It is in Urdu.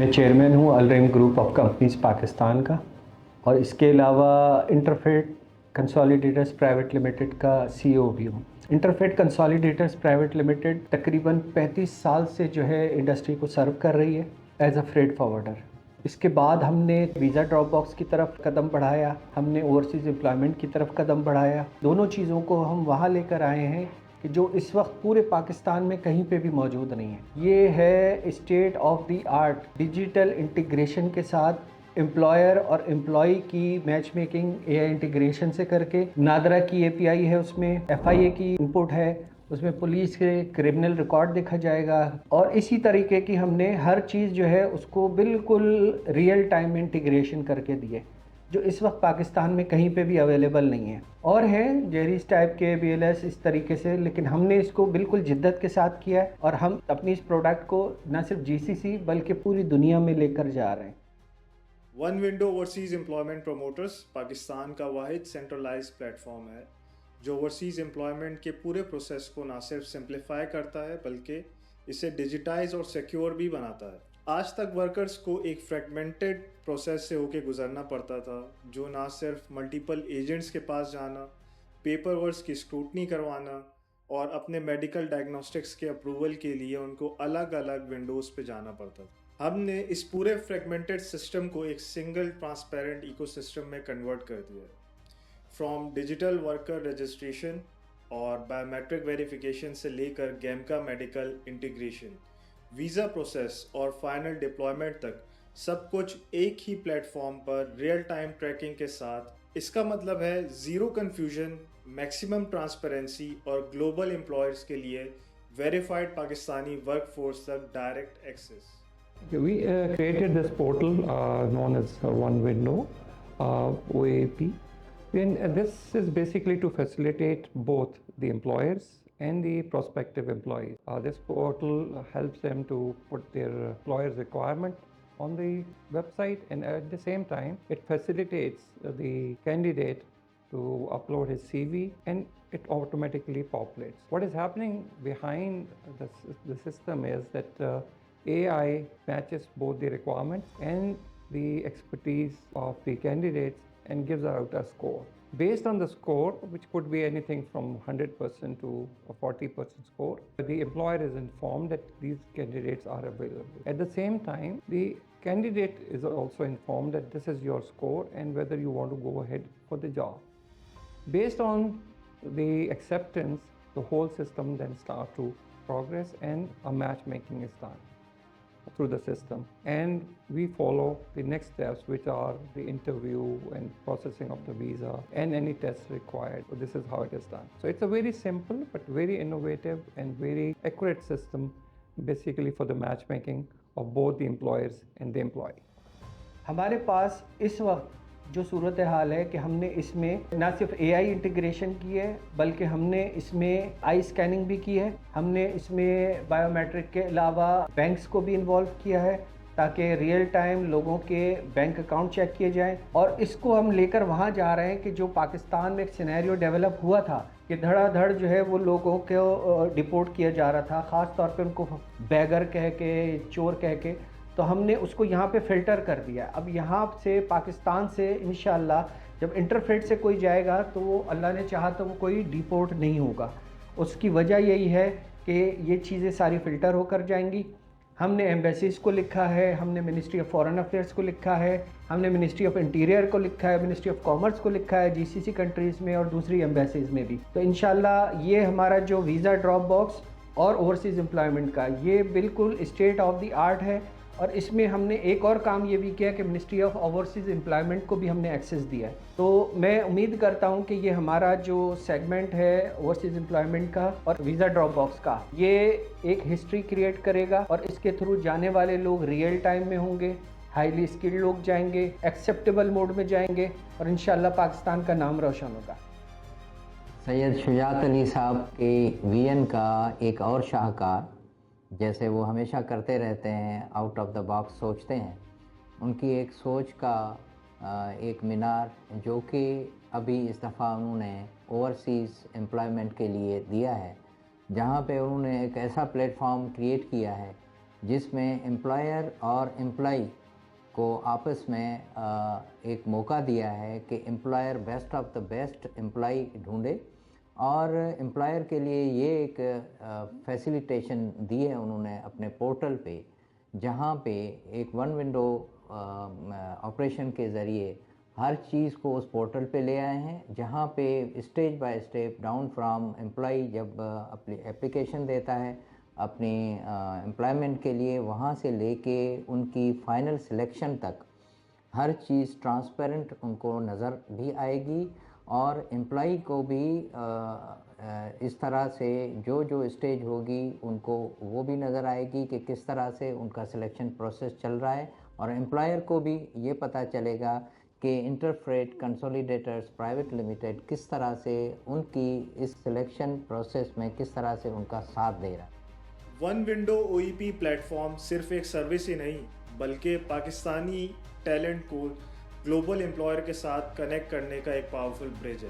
میں چیئرمین ہوں الریم گروپ آف کمپنیز پاکستان کا، اور اس کے علاوہ انٹرفیٹ کنسالیڈیٹرز پرائیویٹ لمیٹڈ کا سی او بھی ہوں۔ انٹرفیٹ کنسالیڈیٹرز پرائیویٹ لمیٹڈ تقریباً 35 سال سے جو ہے انڈسٹری کو سرو کر رہی ہے ایز اے فریٹ فارورڈر۔ اس کے بعد ہم نے ویزا ڈراپ باکس کی طرف قدم بڑھایا، ہم نے اوورسیز امپلائمنٹ کی طرف قدم بڑھایا۔ دونوں چیزوں کو ہم وہاں لے کر آئے ہیں کہ جو اس وقت پورے پاکستان میں کہیں پہ بھی موجود نہیں ہے۔ یہ ہے state of the art digital integration کے ساتھ امپلائر اور امپلائی کی match making a I integration سے کر کے، نادرا کی اے پی آئی ہے، اس میں ایف آئی اے کی انپٹ ہے، اس میں پولیس کے کرمنل ریکارڈ دیکھا جائے گا، اور اسی طریقے کی ہم نے ہر چیز جو ہے اس کو بالکل ریئل ٹائم انٹیگریشن کر کے دیے، جو اس وقت پاکستان میں کہیں پہ بھی اویلیبل نہیں ہے۔ اور ہیں جیریز ٹائپ کے بی ایل ایس اس طریقے سے، لیکن ہم نے اس کو بالکل جدت کے ساتھ کیا ہے، اور ہم اپنی اس پروڈکٹ کو نہ صرف جی سی سی بلکہ پوری دنیا میں لے کر جا رہے ہیں۔ One window overseas employment promoters Pakistan کا واحد سینٹرلائز پلیٹ فارم ہے جو اوورسیز امپلائمنٹ کے پورے پروسیس کو نہ صرف سمپلیفائی کرتا ہے بلکہ اسے ڈیجیٹائز اور سیکیور بھی بناتا ہے۔ آج تک ورکرز کو ایک فریگمنٹڈ پروسیس سے ہو کے گزرنا پڑتا تھا، جو نہ صرف ملٹیپل ایجنٹس کے پاس جانا، پیپر ورکس کی اسکروٹنی کروانا اور اپنے میڈیکل ڈائگنوسٹکس کے اپروول کے لیے ان کو الگ الگ ونڈوز پہ جانا پڑتا تھا۔ ہم نے اس پورے فریگمنٹڈ سسٹم کو ایک سنگل ٹرانسپیرنٹ ایکو سسٹم میں کنورٹ کر دیا ہے۔ فرام ڈیجیٹل ورکر رجسٹریشن اور بایو میٹرک ویریفیکیشن سے لے کر گیمکا میڈیکل انٹیگریشن، ویزا پروسیس اور فائنل ڈپلائمنٹ تک سب کچھ ایک ہی پلیٹ فارم پر ریئل ٹائم ٹریکنگ کے ساتھ۔ اس کا مطلب ہے زیرو کنفیوژن، میکسیمم ٹرانسپیرنسی اور گلوبل امپلائرز کے لیے ویریفائڈ پاکستانی ورک فورس تک direct access. We created this portal known as One Window, OAP. And this is basically to facilitate both the employers and the prospective employees. This portal helps them to put their employer's requirement on the website, and at the same time, it facilitates the candidate to upload his CV, and it automatically populates. What is happening behind the system is that AI matches both the requirements and the expertise of the candidates and gives out a score. Based on the score, which could be anything from 100% to a 40% score, the employer is informed that these candidates are available. At the same time, the candidate is also informed that this is your score and whether you want to go ahead for the job. Based on the acceptance, the whole system then starts to progress and a matchmaking is done through the system, and we follow the next steps, which are the interview and processing of the visa and any tests required. So this is how it is done. So it's a very simple but very innovative and very accurate system, basically for the matchmaking of both the employers and the employee. ہمارے پاس اس وقت جو صورتحال ہے کہ ہم نے اس میں نہ صرف اے آئی انٹیگریشن کی ہے بلکہ ہم نے اس میں آئی اسکیننگ بھی کی ہے، ہم نے اس میں بایو میٹرک کے علاوہ بینکس کو بھی انوالو کیا ہے تاکہ ریئل ٹائم لوگوں کے بینک اکاؤنٹ چیک کیے جائیں، اور اس کو ہم لے کر وہاں جا رہے ہیں کہ جو پاکستان میں ایک سینیریو ڈیولپ ہوا تھا کہ دھڑا دھڑ جو ہے وہ لوگوں کو ڈپورٹ کیا جا رہا تھا، خاص طور پہ ان کو بیگر کہہ کے، چور کہہ کے، تو ہم نے اس کو یہاں پہ فلٹر کر دیا۔ اب یہاں سے پاکستان سے انشاءاللہ جب انٹرفیٹ سے کوئی جائے گا تو وہ اللہ نے چاہا تو وہ کوئی ڈیپورٹ نہیں ہوگا۔ اس کی وجہ یہی ہے کہ یہ چیزیں ساری فلٹر ہو کر جائیں گی۔ ہم نے ایمبیسیز کو لکھا ہے، ہم نے منسٹری آف فارن افیئرس کو لکھا ہے، ہم نے منسٹری آف انٹیریئر کو لکھا ہے، منسٹری آف کامرس کو لکھا ہے، جی سی سی کنٹریز میں اور دوسری ایمبیسیز میں بھی۔ تو انشاءاللہ یہ ہمارا جو ویزا ڈراپ باکس اور اوورسیز امپلائمنٹ کا یہ بالکل اسٹیٹ آف دی آرٹ ہے، اور اس میں ہم نے ایک اور کام یہ بھی کیا کہ منسٹری آف اوورسیز امپلائمنٹ کو بھی ہم نے ایکسیس دیا ہے۔ تو میں امید کرتا ہوں کہ یہ ہمارا جو سیگمنٹ ہے اوورسیز امپلائمنٹ کا اور ویزا ڈراپ باکس کا، یہ ایک ہسٹری کریٹ کرے گا، اور اس کے تھرو جانے والے لوگ ریئل ٹائم میں ہوں گے، ہائیلی اسکلڈ لوگ جائیں گے، ایکسیپٹیبل موڈ میں جائیں گے، اور انشاءاللہ پاکستان کا نام روشن ہوگا۔ سید شجاعت علی صاحب کے وی این کا ایک اور شاہکار، جیسے وہ ہمیشہ کرتے رہتے ہیں، آؤٹ آف دا باکس سوچتے ہیں، ان کی ایک سوچ کا ایک مینار جو کہ ابھی اس دفعہ انہوں نے اوورسیز امپلائمنٹ کے لیے دیا ہے، جہاں پہ انہوں نے ایک ایسا پلیٹ فارم کریٹ کیا ہے جس میں امپلائر اور امپلائی کو آپس میں ایک موقع دیا ہے کہ employer best of the best employee ڈھونڈے، اور امپلائر کے لیے یہ ایک فیسیلیٹیشن دی ہے انہوں نے اپنے پورٹل پہ، جہاں پہ ایک ون ونڈو آپریشن کے ذریعے ہر چیز کو اس پورٹل پہ لے آئے ہیں، جہاں پہ stage by step down from employee جب اپنی اپلیکیشن دیتا ہے اپنی امپلائمنٹ کے لیے، وہاں سے لے کے ان کی فائنل سلیکشن تک ہر چیز ٹرانسپیرنٹ ان کو نظر بھی آئے گی، اور امپلائی کو بھی اس طرح سے جو اسٹیج ہوگی ان کو وہ بھی نظر آئے گی کہ کس طرح سے ان کا سلیکشن پروسیس چل رہا ہے، اور امپلائر کو بھی یہ پتہ چلے گا کہ انٹرفریٹ کنسولیڈیٹرز پرائیویٹ لمیٹڈ کس طرح سے ان کی اس سلیکشن پروسیس میں کس طرح سے ان کا ساتھ دے رہا ہے۔ ون ونڈو او ای پی پلیٹ فارم صرف ایک سروس ہی نہیں بلکہ پاکستانی ٹیلنٹ کو گلوبل امپلائر کے ساتھ کنیکٹ کرنے کا ایک پاورفل برج ہے۔